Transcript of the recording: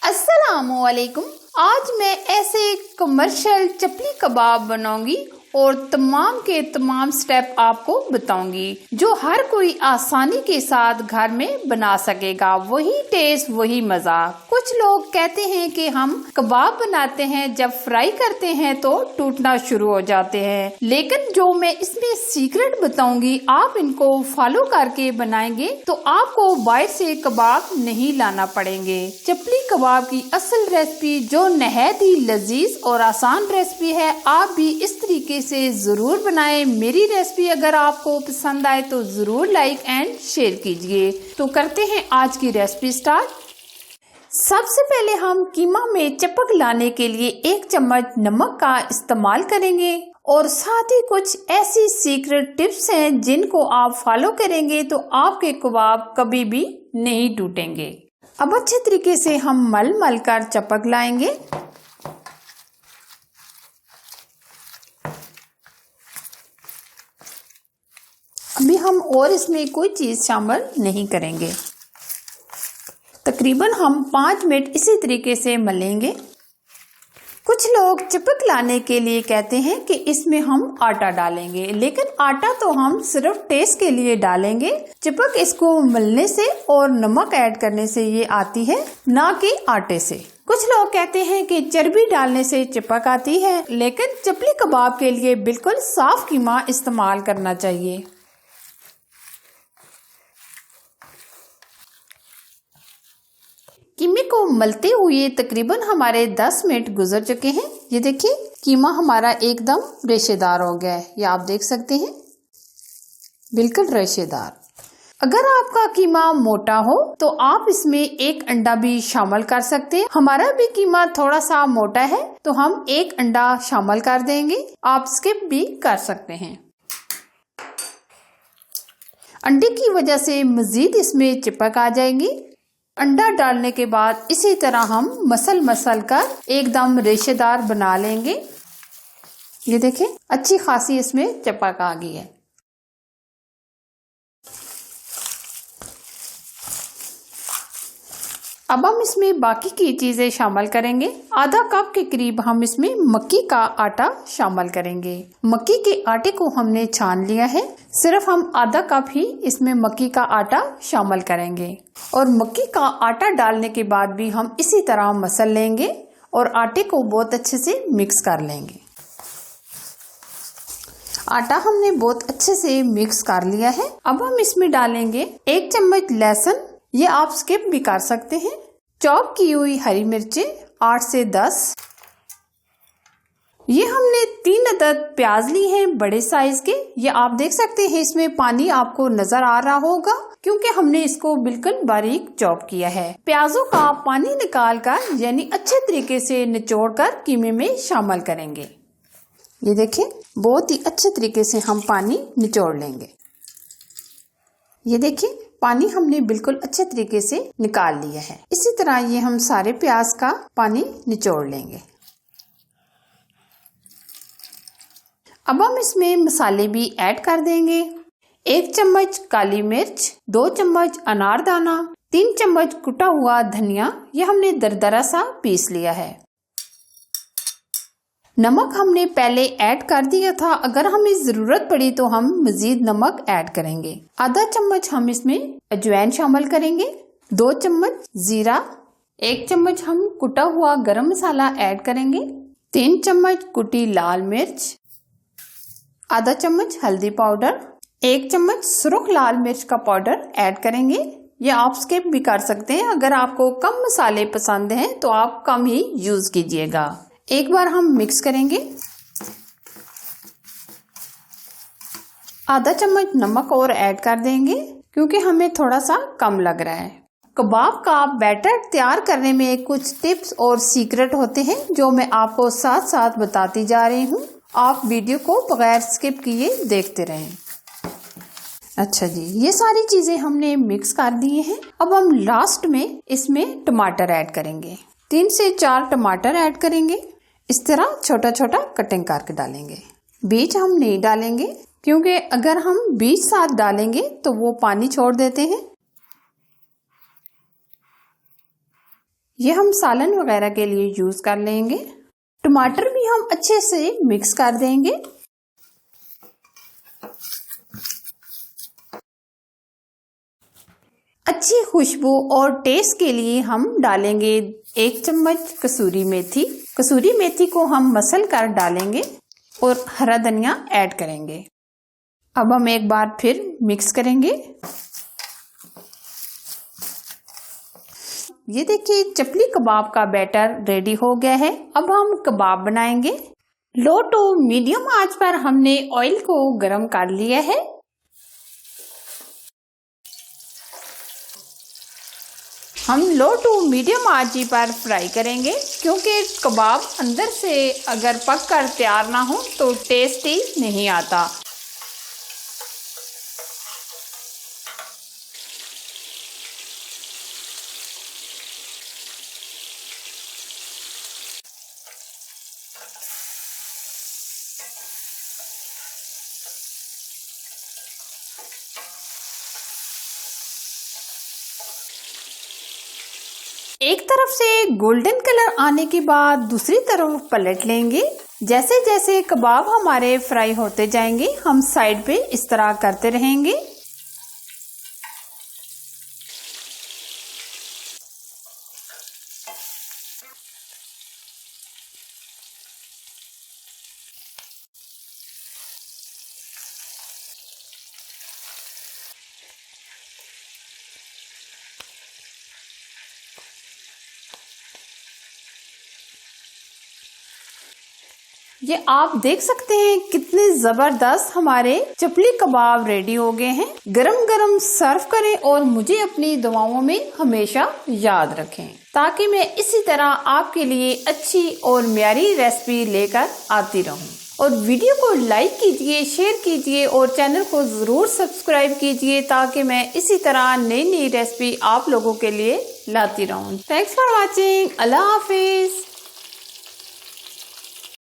अस्सलामुअलैकुम। आज मैं ऐसे कमर्शियल चपली कबाब बनाऊंगी और तमाम के तमाम स्टेप आपको बताऊंगी जो हर कोई आसानी के साथ घर में बना सकेगा। वही टेस्ट वही मजा। कुछ लोग कहते हैं कि हम कबाब बनाते हैं, जब फ्राई करते हैं तो टूटना शुरू हो जाते हैं, लेकिन जो मैं इसमें सीक्रेट बताऊंगी आप इनको फॉलो करके बनाएंगे तो आपको बाहर से कबाब नहीं लाना पड़ेंगे। चपली कबाब की असल रेसिपी जो नहायत ही लजीज और आसान रेसिपी है, आप भी इस तरीके से जरूर बनाएं। मेरी रेसिपी अगर आपको पसंद आए तो जरूर लाइक एंड शेयर कीजिए। तो करते हैं आज की रेसिपी स्टार्ट। सबसे पहले हम कीमा में चपक लाने के लिए 1 चम्मच नमक का इस्तेमाल करेंगे और साथ ही कुछ ऐसी सीक्रेट टिप्स हैं जिनको आप फॉलो करेंगे तो आपके कबाब कभी भी नहीं टूटेंगे। अब अच्छे तरीके से हम मल कर चपक लाएंगे। अभी हम और इसमें कोई चीज शामिल नहीं करेंगे। तकरीबन हम 5 मिनट इसी तरीके से मलेंगे। कुछ लोग चिपक लाने के लिए कहते हैं कि इसमें हम आटा डालेंगे, लेकिन आटा तो हम सिर्फ टेस्ट के लिए डालेंगे। चिपक इसको मलने से और नमक ऐड करने से ये आती है, ना कि आटे से। कुछ लोग कहते हैं कि चर्बी डालने से चिपक आती है, लेकिन चपली कबाब के लिए बिल्कुल साफ कीमा इस्तेमाल करना चाहिए। कीमे को मलते हुए तकरीबन हमारे 10 मिनट गुजर चुके हैं। ये देखिए कीमा हमारा एकदम रेशेदार हो गया है, ये आप देख सकते हैं, बिल्कुल रेशेदार। अगर आपका कीमा मोटा हो तो आप इसमें 1 अंडा भी शामिल कर सकते हैं। हमारा भी कीमा थोड़ा सा मोटा है तो हम 1 अंडा शामिल कर देंगे, आप स्किप भी कर सकते हैं। अंडे की वजह से मजीद इसमें चिपक आ जाएगी। अंडा डालने के बाद इसी तरह हम मसल कर एकदम रेशेदार बना लेंगे। ये देखें अच्छी खासी इसमें चिपक आ गई है। अब हम इसमें बाकी की चीजें शामिल करेंगे। आधा कप के करीब हम इसमें मक्की का आटा शामिल करेंगे। मक्की के आटे को हमने छान लिया है, सिर्फ हम आधा कप ही इसमें मक्की का आटा शामिल करेंगे और मक्की का आटा डालने के बाद भी हम इसी तरह मसल लेंगे और आटे को बहुत अच्छे से मिक्स कर लेंगे। आटा हमने बहुत अच्छे से मिक्स कर लिया है। अब हम इसमें डालेंगे 1 चम्मच लहसुन, ये आप स्किप भी कर सकते हैं। चॉप की हुई हरी मिर्चें 8 से 10। ये हमने 3 अदद प्याज ली हैं बड़े साइज के। ये आप देख सकते हैं इसमें पानी आपको नजर आ रहा होगा क्योंकि हमने इसको बिल्कुल बारीक चॉप किया है। प्याजों का पानी निकाल कर यानी अच्छे तरीके से निचोड़ कर कीमे में शामिल करेंगे। ये देखें बहुत ही अच्छे तरीके से हम पानी निचोड़ लेंगे। ये देखिए पानी हमने बिल्कुल अच्छे तरीके से निकाल लिया है। इसी तरह ये हम सारे प्याज का पानी निचोड़ लेंगे। अब हम इसमें मसाले भी ऐड कर देंगे। 1 चम्मच काली मिर्च, 2 चम्मच अनारदाना, 3 चम्मच कुटा हुआ धनिया, ये हमने दरदरा सा पीस लिया है। नमक हमने पहले ऐड कर दिया था, अगर हमें जरूरत पड़ी तो हम मजीद नमक ऐड करेंगे। आधा चम्मच हम इसमें अजवाइन शामिल करेंगे, 2 चम्मच जीरा, 1 चम्मच हम कुटा हुआ गरम मसाला ऐड करेंगे, 3 चम्मच कुटी लाल मिर्च, आधा चम्मच हल्दी पाउडर, 1 चम्मच सुर्ख लाल मिर्च का पाउडर ऐड करेंगे। ये आप स्किप भी कर सकते हैं, अगर आपको कम मसाले पसंद हैं तो आप कम ही यूज कीजिएगा। एक बार हम मिक्स करेंगे। आधा चम्मच नमक और ऐड कर देंगे क्योंकि हमें थोड़ा सा कम लग रहा है। कबाब का बैटर तैयार करने में कुछ टिप्स और सीक्रेट होते हैं जो मैं आपको साथ साथ बताती जा रही हूँ। आप वीडियो को बगैर स्किप किए देखते रहें। अच्छा जी, ये सारी चीजें हमने मिक्स कर दिए हैं। अब हम लास्ट में इसमें टमाटर ऐड करेंगे। 3 से 4 टमाटर ऐड करेंगे। इस तरह छोटा छोटा कटिंग करके डालेंगे। बीज हम नहीं डालेंगे क्योंकि अगर हम बीज साथ डालेंगे तो वो पानी छोड़ देते हैं। ये हम सालन वगैरह के लिए यूज कर लेंगे। टमाटर भी हम अच्छे से मिक्स कर देंगे। अच्छी खुशबू और टेस्ट के लिए हम डालेंगे 1 चम्मच कसूरी मेथी। कसूरी मेथी को हम मसल कर डालेंगे और हरा धनिया ऐड करेंगे। अब हम एक बार फिर मिक्स करेंगे। ये देखिए चपली कबाब का बैटर रेडी हो गया है। अब हम कबाब बनाएंगे। लो टू मीडियम आंच पर हमने ऑयल को गरम कर लिया है। हम लो टू मीडियम आंच पर फ्राई करेंगे, क्योंकि कबाब अंदर से अगर पक कर तैयार ना हो तो टेस्ट ही नहीं आता। एक तरफ से गोल्डन कलर आने के बाद दूसरी तरफ पलट लेंगे। जैसे जैसे कबाब हमारे फ्राई होते जाएंगे हम साइड पे इस तरह करते रहेंगे। ये आप देख सकते हैं कितने जबरदस्त हमारे चपली कबाब रेडी हो गए हैं। गरम गरम सर्व करें और मुझे अपनी दुआओं में हमेशा याद रखें, ताकि मैं इसी तरह आपके लिए अच्छी और म्यारी रेसिपी लेकर आती रहूं। और वीडियो को लाइक कीजिए, शेयर कीजिए और चैनल को जरूर सब्सक्राइब कीजिए, ताकि मैं इसी तरह नई नई रेसिपी आप लोगों के लिए लाती रहूं। Thanks for watching. Allah Hafiz.